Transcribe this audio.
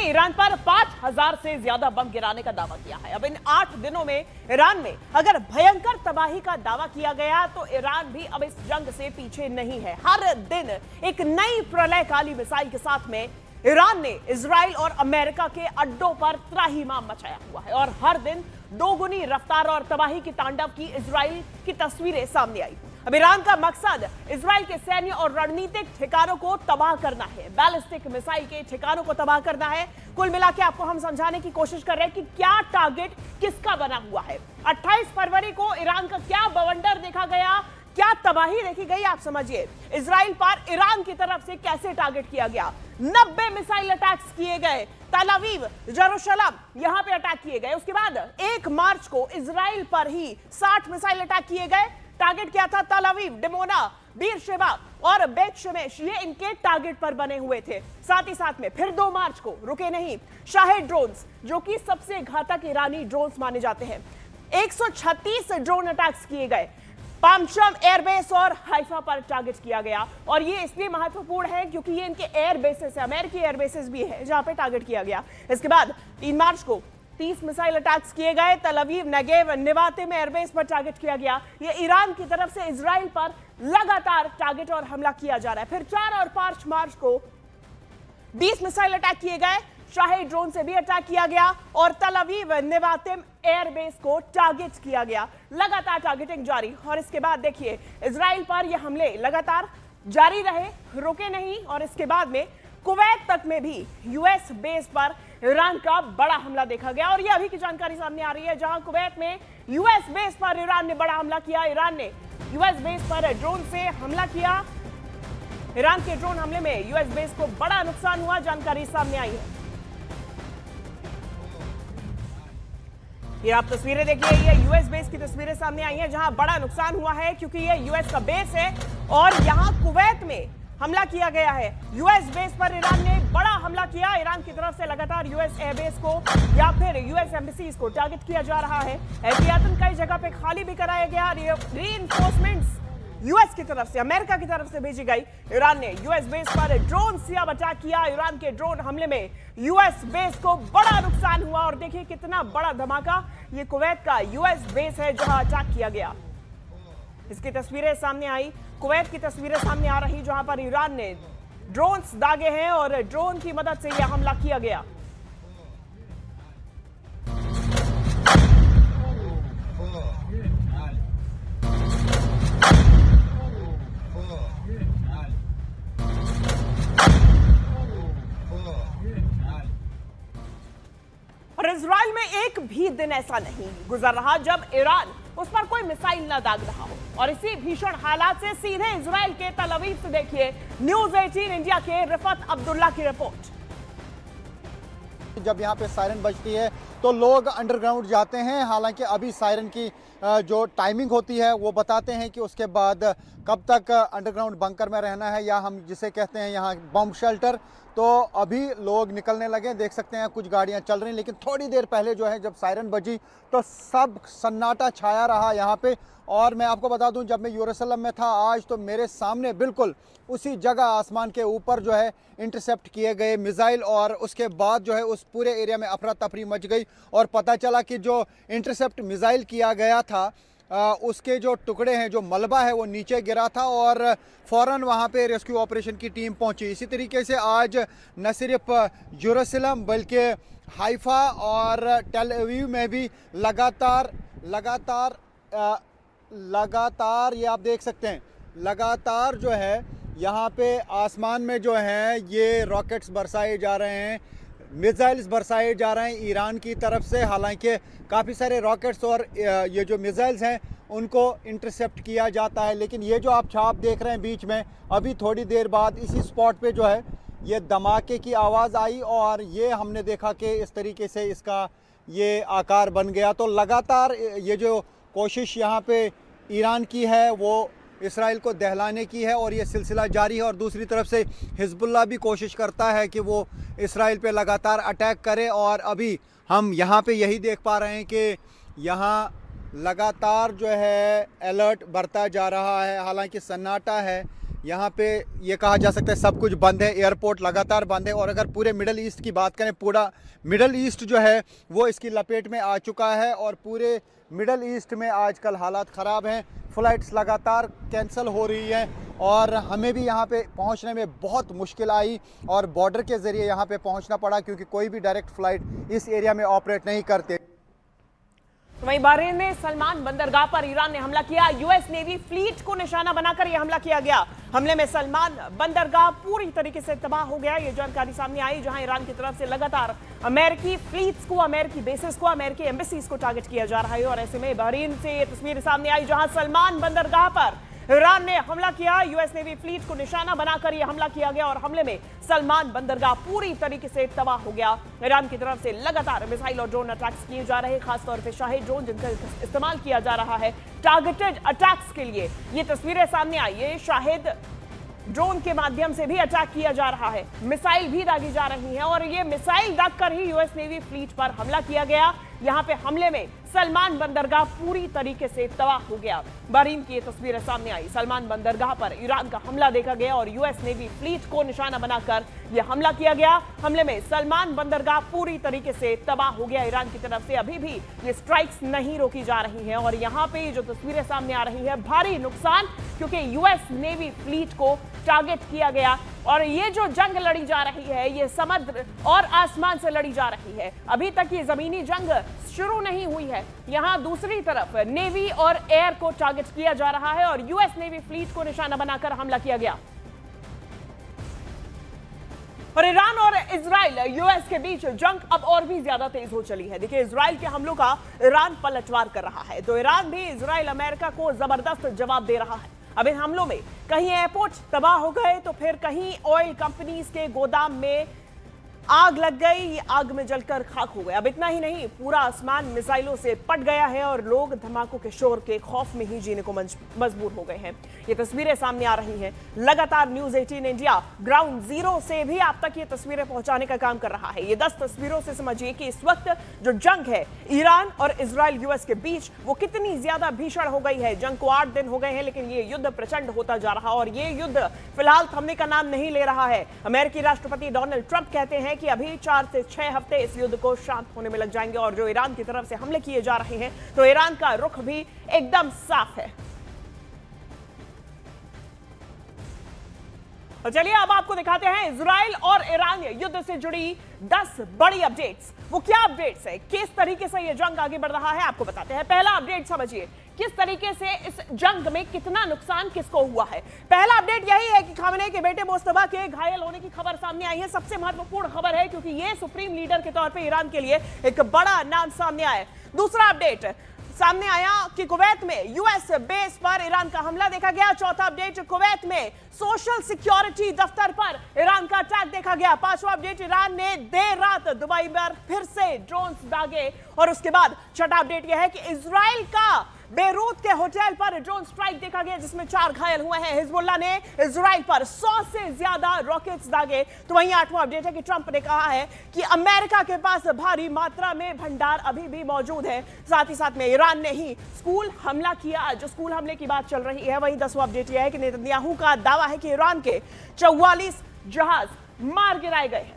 Iran पर 5000 से ज्यादा बम गिराने का दावा किया है। अब इन 8 दिनों में ईरान में अगर भयंकर तबाही का दावा किया गया तो ईरान भी अब इस जंग से पीछे नहीं है। हर दिन एक नई प्रलयकाली मिसाइल के साथ में ईरान ने इजराइल और अमेरिका के अड्डों पर त्राहिमाम मचाया हुआ है और हर दिन दोगुनी रफ्तार और तबाही की तांडव की इजराइल की तस्वीरें सामने आई। अब ईरान का मकसद इजराइल के सैन्य और रणनीतिक ठिकानों को तबाह करना है, बैलिस्टिक मिसाइल के ठिकानों को तबाह करना है। कुल मिला के आपको हम समझाने की कोशिश कर रहे हैं कि क्या टारगेट किसका बना हुआ है। 28 फरवरी को ईरान का क्या बवंडर देखा गया, क्या तबाही देखी गई, आप समझिए। इजराइल पर ईरान की तरफ से कैसे टारगेट किया गया। 90 मिसाइल अटैक्स किए गए, तल अवीव, जेरूशलम यहां पे अटैक किए गए। उसके बाद 1 मार्च को इजराइल पर ही 60 मिसाइल अटैक किए गए। टारगेट क्या था? तल अवीव, डिमोना, बीरशेबा और बेत शेमेश, ये इनके टारगेट पर बने हुए थे। साथ ही साथ में फिर 2 मार्च को रुके नहीं, शाहेद ड्रोन्स जो कि सबसे घातक ईरानी ड्रोन्स माने जाते हैं, 136 ड्रोन अटैक्स किए गए। पामशम एयरबेस और हाइफा पर टारगेट किया गया और ये इसलिए महत्वपूर्ण है क्योंकि ये इनके एयर बेसेस है, अमेरिकी एयर बेसेस भी है जहां पे टारगेट किया गया। इसके बाद 3 मार्च को 30 मिसाइल अटैक्स किए गए। तल अवीव, नेगेव, निवाते में एयरबेस पर टारगेट किया गया। ये ईरान की तरफ से इजराइल पर लगातार टारगेट और हमला किया जा रहा है। फिर 4 और 5 मार्च को 20 मिसाइल अटैक किए गए, शाहेद ड्रोन से भी अटैक किया गया और तल अवीव नेवातिम एयरबेस को टारगेट किया गया। लगातार टारगेटिंग जारी और इसके बाद देखिए इजराइल पर यह हमले लगातार जारी रहे, रुके नहीं और इसके बाद में कुवैत तक में भी यूएस बेस पर ईरान का बड़ा हमला देखा गया। और यह अभी की जानकारी सामने आ रही है जहां कुवैत में यूएस बेस पर ईरान ने बड़ा हमला किया। ईरान ने यूएस बेस पर ड्रोन से हमला किया। ईरान के ड्रोन हमले में यूएस बेस को बड़ा नुकसान हुआ, जानकारी सामने आई है। ये आप तस्वीरें देखिए, ये यूएस बेस की तस्वीरें सामने आई हैं जहां बड़ा नुकसान हुआ है क्योंकि ये यूएस का बेस है और यहां कुवैत में हमला किया गया है। यूएस बेस पर ईरान ने बड़ा हमला किया। ईरान की तरफ से लगातार यूएस एयरबेस को या फिर यूएस एम्बेसीज को टारगेट किया जा रहा है। एहतियातन कई जगह पे खाली भी कराया गया। रीइंफोर्समेंट्स यूएस की तरफ से, अमेरिका की तरफ से भेजी गई। ईरान ने यूएस बेस पर ड्रोन से अब अटैक किया। ईरान के ड्रोन हमले में यूएस बेस को बड़ा नुकसान हुआ और देखिए कितना बड़ा धमाका। ये कुवैत का यूएस बेस है जहां अटैक किया गया। इसकी तस्वीरें सामने आई, कुवैत की तस्वीरें सामने आ रही जहां पर ईरान ने ड्रोन्स दागे हैं और ड्रोन की मदद से यह हमला किया गया। और इजराइल में एक भी दिन ऐसा नहीं गुजर रहा जब ईरान उस पर कोई मिसाइल न दाग रहा हो। और इसी भीषण हालात से सीधे इजराइल के तल अवीव से देखिए न्यूज़ 18 इंडिया के रिफत अब्दुल्ला की रिपोर्ट। जब यहाँ पे सायरन बजती है तो लोग अंडरग्राउंड जाते हैं। हालांकि अभी सायरन की जो टाइमिंग होती है वो बताते हैं कि उसके बाद कब तक अंडरग्राउंड बंकर में रहना है या हम जिसे कहते हैं यहाँ बम शेल्टर। तो अभी लोग निकलने लगे, देख सकते हैं कुछ गाड़ियाँ चल रही, लेकिन थोड़ी देर पहले जो है जब सायरन बजी तो सब सन्नाटा छाया रहा यहाँ पे। और मैं आपको बता दूं जब मैं यरूशलेम में था आज तो मेरे सामने बिल्कुल उसी जगह आसमान के ऊपर जो है इंटरसेप्ट किए गए मिसाइल और उसके बाद जो है उस पूरे एरिया में अफरा तफरी मच गई और पता चला कि जो इंटरसेप्ट मिसाइल किया गया था उसके जो टुकड़े हैं, जो मलबा है वो नीचे गिरा था और फ़ौरन वहाँ पे रेस्क्यू ऑपरेशन की टीम पहुँची। इसी तरीके से आज न सिर्फ यरूशलेम बल्कि हाइफा और टेल अवीव में भी लगातार ये आप देख सकते हैं लगातार जो है यहाँ पे आसमान में जो है ये रॉकेट्स बरसाए जा रहे हैं, मिसाइल्स बरसाए जा रहे हैं ईरान की तरफ से। हालांकि काफ़ी सारे रॉकेट्स और ये जो मिसाइल्स हैं उनको इंटरसेप्ट किया जाता है, लेकिन ये जो आप छाप देख रहे हैं बीच में, अभी थोड़ी देर बाद इसी स्पॉट पे जो है ये धमाके की आवाज़ आई और ये हमने देखा कि इस तरीके से इसका ये आकार बन गया। तो लगातार ये जो कोशिश यहाँ पे ईरान की है वो इसराइल को दहलाने की है और ये सिलसिला जारी है। और दूसरी तरफ से हिजबुल्लाह भी कोशिश करता है कि वो इसराइल पे लगातार अटैक करे और अभी हम यहाँ पे यही देख पा रहे हैं कि यहाँ लगातार जो है अलर्ट बढ़ता जा रहा है। हालांकि सन्नाटा है, यहाँ पे ये कहा जा सकता है सब कुछ बंद है, एयरपोर्ट लगातार बंद है। और अगर पूरे मिडल ईस्ट की बात करें, पूरा मिडल ईस्ट जो है वो इसकी लपेट में आ चुका है और पूरे मिडल ईस्ट में आजकल हालात ख़राब हैं। फ़्लाइट्स लगातार कैंसिल हो रही हैं और हमें भी यहाँ पे पहुँचने में बहुत मुश्किल आई और बॉर्डर के ज़रिए यहाँ पे पहुँचना पड़ा, क्योंकि कोई भी डायरेक्ट फ़्लाइट इस एरिया में ऑपरेट नहीं करते। वहीं बहरीन में सलमान बंदरगाह पर ईरान ने हमला किया। यूएस नेवी फ्लीट को निशाना बनाकर यह हमला किया गया। हमले में सलमान बंदरगाह पूरी तरीके से तबाह हो गया। ये जानकारी सामने आई, जहां ईरान की तरफ से लगातार अमेरिकी फ्लीट्स को, अमेरिकी बेसेस को, अमेरिकी एम्बेसीज को टारगेट किया जा रहा है। और ऐसे में बहरीन से ये तस्वीर सामने आई, जहां सलमान बंदरगाह पर ईरान ने हमला किया। यूएस नेवी फ्लीट को निशाना बनाकर यह हमला किया गया और हमले में सलमान बंदरगाह पूरी तरीके से तबाह हो गया। ईरान की तरफ से लगातार मिसाइल और ड्रोन अटैक्स किए जा रहे हैं, खासतौर पर शाहिद ड्रोन जिनका इस्तेमाल किया जा रहा है टारगेटेड अटैक्स के लिए। ये तस्वीरें सामने आई है, शाहिद ड्रोन के माध्यम से भी अटैक किया जा रहा है, मिसाइल भी दागी जा रही है और ये मिसाइल दागकर ही यूएस नेवी फ्लीट पर हमला किया गया। यहां पे हमले में सलमान बंदरगाह पूरी तरीके से तबाह हो गया। बहरीन की ये तस्वीरें सामने आई, सलमान बंदरगाह पर ईरान का हमला देखा गया और यूएस नेवी फ्लीट को निशाना बनाकर यह हमला किया गया। हमले में सलमान बंदरगाह पूरी तरीके से तबाह हो गया। ईरान की तरफ से अभी भी ये स्ट्राइक्स नहीं रोकी जा रही हैं और यहाँ पे जो तस्वीरें सामने आ रही है, भारी नुकसान, क्योंकि यूएस नेवी फ्लीट को टारगेट किया गया। और ये जो जंग लड़ी जा रही है, ये समुद्र और आसमान से लड़ी जा रही है। अभी तक ये जमीनी जंग शुरू नहीं हुई है। यहां दूसरी तरफ नेवी और एयर को टारगेट किया जा रहा है और यूएस नेवी फ्लीट को निशाना बनाकर हमला किया गया। और ईरान और इजराइल, यूएस के बीच जंग अब और भी ज्यादा तेज हो चली है। देखिए, इजराइल के हमलों का ईरान पलटवार कर रहा है, तो ईरान भी इजराइल अमेरिका को जबरदस्त जवाब दे रहा है। अब इन हमलों में कहीं एयरपोर्ट तबाह हो गए तो फिर कहीं ऑयल कंपनीज के गोदाम में आग लग गई, ये आग में जलकर खाक हो गए। अब इतना ही नहीं, पूरा आसमान मिसाइलों से पट गया है और लोग धमाकों के शोर के खौफ में ही जीने को मजबूर हो गए हैं। ये तस्वीरें सामने आ रही हैं। लगातार न्यूज़ 18 इंडिया ग्राउंड जीरो से भी आप तक ये तस्वीरें पहुंचाने का काम कर रहा है। ये 10 तस्वीरों से समझिए कि इस वक्त जो जंग है ईरान और इजराइल यूएस के बीच, वो कितनी ज्यादा भीषण हो गई है। जंग को 8 दिन हो गए हैं, लेकिन ये युद्ध प्रचंड होता जा रहा और ये युद्ध फिलहाल थमने का नाम नहीं ले रहा है। अमेरिकी राष्ट्रपति डोनाल्ड ट्रंप कहते हैं कि अभी 4 से 6 हफ्ते इस युद्ध को शांत होने में लग जाएंगे। और जो ईरान की तरफ से हमले किए जा रहे हैं, तो ईरान का रुख भी एकदम साफ है। तो चलिए अब आपको दिखाते हैं इजराइल और ईरान युद्ध से जुड़ी 10 बड़ी अपडेट्स। वो क्या अपडेट्स है, किस तरीके से ये जंग आगे बढ़ रहा है, आपको बताते हैं। पहला अपडेट समझिए, किस तरीके से इस जंग में कितना नुकसान किसको हुआ है। पहला अपडेट यही है कि खामेनेई के बेटे मुस्तफा के घायल होने की खबर सामने आई है। सबसे महत्वपूर्ण खबर है, क्योंकि ये सुप्रीम लीडर के तौर पे ईरान के लिए एक बड़ा नाम सामने आया है। दूसरा अपडेट सामने आया कि कुवैत में यूएस बेस पर ईरान का हमला देखा गया। चौथा अपडेट, कुवैत में सोशल सिक्योरिटी दफ्तर पर ईरान का अटैक देखा गया। पांचवा अपडेट, ईरान ने देर रात दुबई पर फिर से ड्रोन्स दागे। और उसके बाद छठा अपडेट यह है कि इजराइल का बेरूत के होटल पर ड्रोन स्ट्राइक देखा गया, जिसमें 4 घायल हुए हैं। हिजबुल्लाह ने इजराइल पर 100 से ज्यादा रॉकेट्स दागे। तो वहीं 8वां अपडेट है कि ट्रंप ने कहा है कि अमेरिका के पास भारी मात्रा में भंडार अभी भी मौजूद है। साथ ही साथ में ईरान ने ही स्कूल हमला किया, जो स्कूल हमले की बात चल रही है। वहीं 10वां अपडेट यह है कि नेतन्याहू का दावा है कि ईरान के 44 जहाज मार गिराए गए हैं।